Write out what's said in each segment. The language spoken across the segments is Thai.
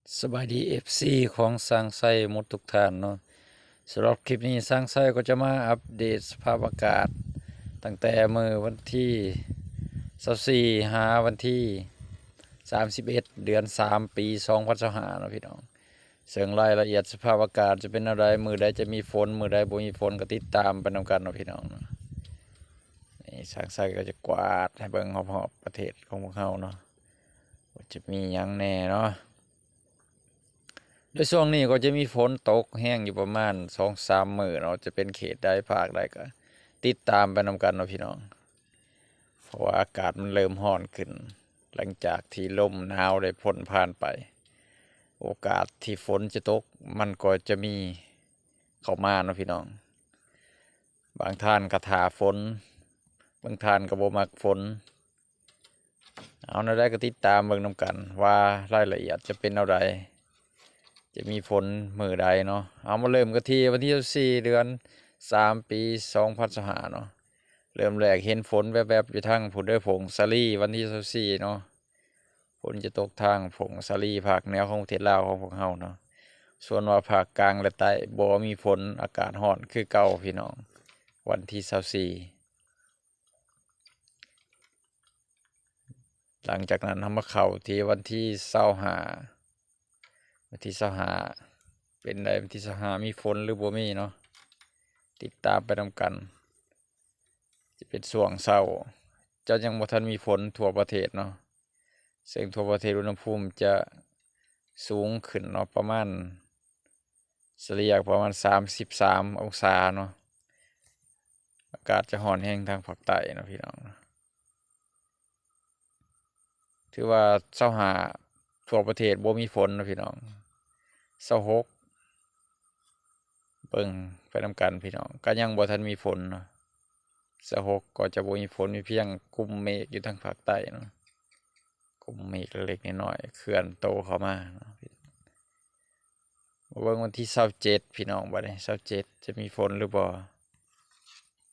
สบายดีFC ของสร้างไส้หมดทุกท่านเนาะสำหรับคลิปนี้สร้างไส้ก็จะมาอัปเดตสภาพอากาศตั้งแต่เมื่อวันที่24หาวันที่31เดือน3ปี2025เนาะพี่น้องซึ่งรายละเอียดสภาพอากาศจะเป็นอะไรมือใดจะมีฝนมือใดบ่มีฝนก็ติดตามไปนำกันเนาะพี่น้องเนาะนี่สร้างไส้ก็จะกวาดให้เบิ่งรอบๆประเทศของพวกเราเนาะว่าจะมีหยังแน่เนาะ โดยช่วงนี้ก็จะมีฝนตกแห้งอยู่ประมาณ2-3 มื้อเนาะจะเป็นเขตใดภาคใดก็ติดตามไปนำกันเนาะพี่น้องเพราะว่าอากาศมันเริ่มร้อนขึ้น หลังจากที่ลมหนาวได้พ้นผ่านไป โอกาสที่ฝนจะตกมันก็จะมีเข้ามาเนาะพี่น้องบางท่านก็ท่าฝนบางท่านก็บ่มักฝนเอาแนวใดก็ติดตามเบิ่งนำกันว่ารายละเอียดจะเป็นแนวใด จะมีฝนมื้อใดเนาะเอามาเริ่มกันที่วันที่24เดือน3ปี2025เนาะเริ่มแรกเห็นฝนแวบๆอยู่ทางพุ่นเด้อผงสาลีวันที่24เนาะฝนจะตกทางผงสาลีภาคเหนือของประเทศลาวของพวกเฮาเนาะส่วนว่าภาคกลางและใต้บ่มีฝนอากาศร้อนคือเก่าพี่น้องวันที่24หลังจากนั้นทำมาเข้าที่วันที่25วันที่25เป็นไดวันที่25มีฝนหรือบ่มีเนาะติดตามไปนำกัน จะเป็นช่วงเช้าจะยังบ่ทันมีฝนทั่วประเทศเนาะซึ่งทั่วประเทศอุณหภูมิจะสูงขึ้นเนาะประมาณเฉลี่ยประมาณ33องศาเนาะอากาศจะร้อนแรงทางภาคใต้เนาะพี่น้องถือว่า25ทั่วประเทศบ่มีฝนเนาะพี่น้อง26เบิ่งไปนำกันพี่น้องก็ยังบ่ทันมีฝนเนาะ26ก็จะบ่มีฝนมีเพียงกลุ่มเมฆอยู่ทางภาคใต้เนาะกลุ่มเมฆเล็กๆน้อยๆเคลื่อนโตเข้ามาเนาะ เบิ่งวันที่27พี่น้องบัดนี้27จะมีฝนหรือบ่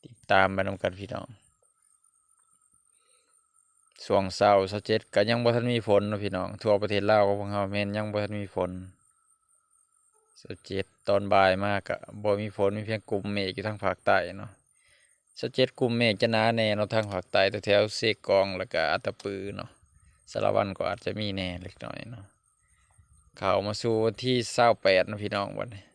ติดตามไปนำกันพี่น้องช่วงเช้า27ก็ยังบ่ทันมีฝนเนาะพี่น้องทั่วประเทศลาวของพวกเราแม่นยังบ่ทันมีฝน27ตอนบ่ายมาก็บ่มีฝนมีเพียงกลุ่มเมฆอยู่ทางภาคใต้เนาะ27กลุ่มเมฆจะหนาแน่เนาะทางภาคใต้แถวๆเสกองแล้วก็อัตตปือเนาะสารวันก็อาจจะมีแน่เล็กน้อยเนาะเข้ามาสู่วันที่28เนาะพี่น้องบัดนี้28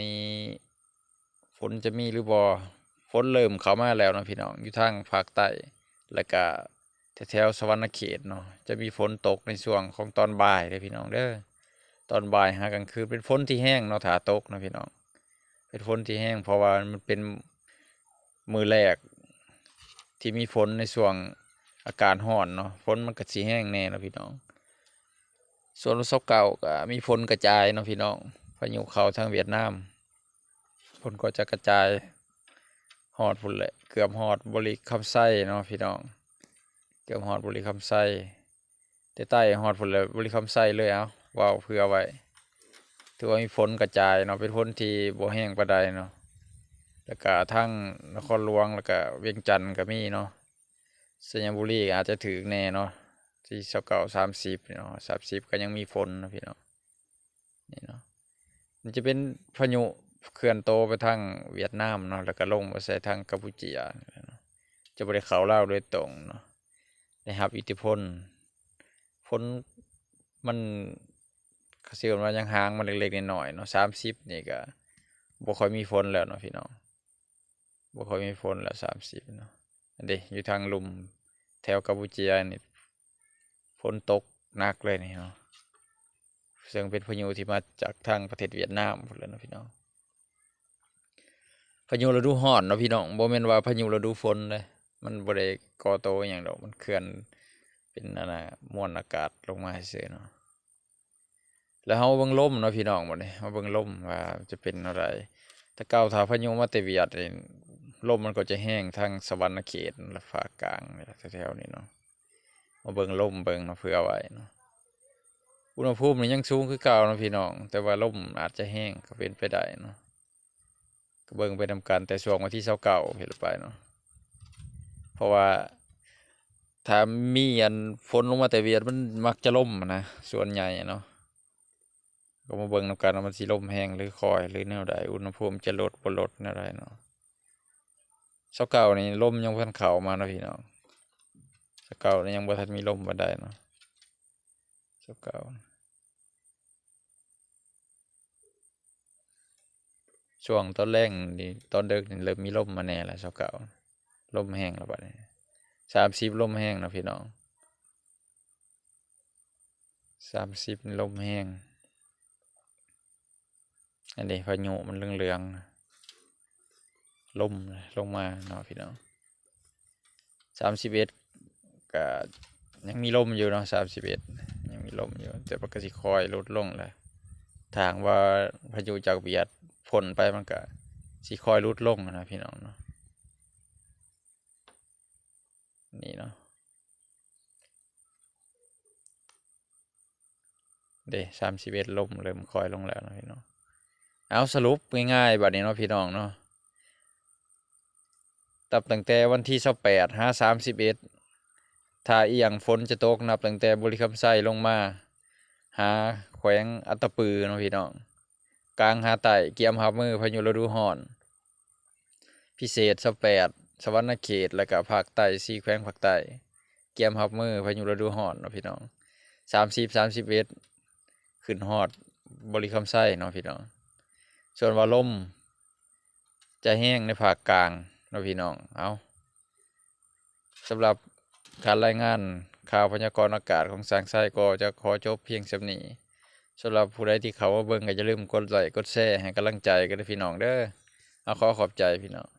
นี้ฝนจะมีหรือบ่ฝนเริ่มเข้ามาแล้วเนาะพี่น้องอยู่ทางภาคใต้แล้วก็แถวๆสวรรณเขตเนาะจะมีฝนตกในช่วงของตอนบ่ายเด้อพี่น้องเด้อตอนบ่ายหากลางคืนเป็นฝนที่แห้งเนาะถ้าตกเนาะพี่น้องเป็นฝนที่แห้งเพราะว่ามันเป็นมื้อแรกที่มีฝนในช่วงอากาศร้อนเนาะฝนมันก็สิแห้งแน่เนาะพี่น้องส่วนวันเสาร์เก่าก็มีฝนกระจายเนาะพี่น้องพายุเข้าทางเวียดนามฝนก็จะกระจาย ฮอดพุ่นแหละเกือบฮอดบริคำไส้เนาะพี่น้องเกือบฮอดบริคำไส้แต่ใต้ฮอดพุ่นแหละบริคำไส้เลยเอาว้าวเผื่อไว้ถือว่ามีฝนกระจายเนาะเป็นฝนที่บ่แห้งปานใดเนาะแล้วก็ทั้งนครหลวงแล้วก็เวียงจันทน์ก็มีเนาะสระบุรีอาจจะถึกแน่เนาะที่29 30เนาะ30ก็ยังมีฝนนะพี่น้องนี่เนาะมันจะเป็นพายุเคลื่อนโตไปทางเวียดนามเนาะแล้วก็ลงมาใส่ทางกัมพูชาเนาะจะบ่ได้เข้าลาวโดยตรงเนาะได้รับอิทธิพลฝนมันเขาสิว่ายังห่างมันเล็กๆน้อยๆเนาะ30นี่ก็บ่ค่อยมีฝนแล้วเนาะพี่น้องบ่ค่อยมีฝนแล้ว30เนาะอันเดะอยู่ทางลุ่มแถวกัมพูชานี่ฝนตกหนักเลยนี่เนาะซึ่งเป็นพายุที่มาจากทางประเทศเวียดนามพุ่นแหละเนาะพี่น้อง พายุฤดูร้อนเนาะพี่น้องบ่แม่นว่าพายุฤดูฝนเด้มันบ่ได้ก่อตัวอหยังดอกมันเคลื่อนเป็นนั่นน่ะมวลอากาศลงมาซื่อๆเนาะแล้วเฮาเบิ่งลมเนาะพี่น้องบัดนี้มาเบิ่งลมว่าจะเป็นแนวใดแต่เก่าถ้าพายุมาแต่เวียดนี่ลมมันก็จะแห้งทางสวรรณเขตและภาคกลางนี่แหละแถวๆนี้เนาะมาเบิ่งลมเบิ่งเนาะเผื่อไว้เนาะอุณหภูมินี่ยังสูงคือเก่าเนาะพี่น้องแต่ว่าลมอาจจะแห้งก็เป็นไปได้เนาะก็เบิ่งไปนำกันแต่ช่วงวันที่29เฮ็ดไปเนาะ เพราะว่าถ้ามีอันฝนลงมาแต่เวียดมันมักจะล่มอะนะส่วนใหญ่อะเนาะก็มาเบิ่งนำกันว่ามันสิล่มแห้งหรือคอยหรือแนวใดอุณหภูมิจะลดบ่ลดแนวใดเนาะเช้าเก่านี่ลมยังบ่ทันเข้ามาเนาะพี่น้องเช้าเก่านี่ยังบ่ทันมีลมปานใดเนาะเช้าเก่าช่วงตอนแรงนี่ตอนดึกนี่เริ่มมีลมมาแหน่แล้วเช้าเก่าลมแห้งแล้วบัดนี้30ลมแห้งเนาะพี่น้อง30ลมแห้งอันนี้พายุมันเหลืองๆลมลงมาเนาะพี่น้อง31ก็ยังมีลมอยู่เนาะ31ยังมีลมอยู่แต่มันก็สิค่อยลดลงแหละทางว่าพายุจากเวียดพ้นไปมันก็สิค่อยลดลงนะพี่น้องเนาะนี่เนาะเด้31ลมเริ่มค่อยลงแล้วนะพี่น้องเอาสรุปง่ายๆบัดนี้เนาะพี่น้องเนาะนับตั้งแต่วันที่28หา31ถ้าอีหยังฝนจะตกนับตั้งแต่บุรีคำไส้ลงมาหาแขวงอัตตปือเนาะพี่น้องกลางหาไต่เกียมรับมือพายุฤดูร้อนพิเศษ28สวรรณเขตแล้วก็ภาคใต้4แขวงภาคใต้เกียมรับมือพายุฤดูร้อนเนาะพี่น้อง30 31ขึ้นฮอดบริคำไส้เนาะพี่น้องส่วนว่าลมจะแห้งในภาคกลางเนาะพี่น้องเอาสำหรับการรายงานข่าวพยากรณ์อากาศของสางไส้ก็จะขอจบเพียงส่ำนี้สำหรับผู้ใดที่เขามาเบิ่งก็อย่าลืมกดไลค์กดแชร์ให้กำลังใจกันด้วยพี่น้องเด้อเอาขอขอบใจพี่น้อง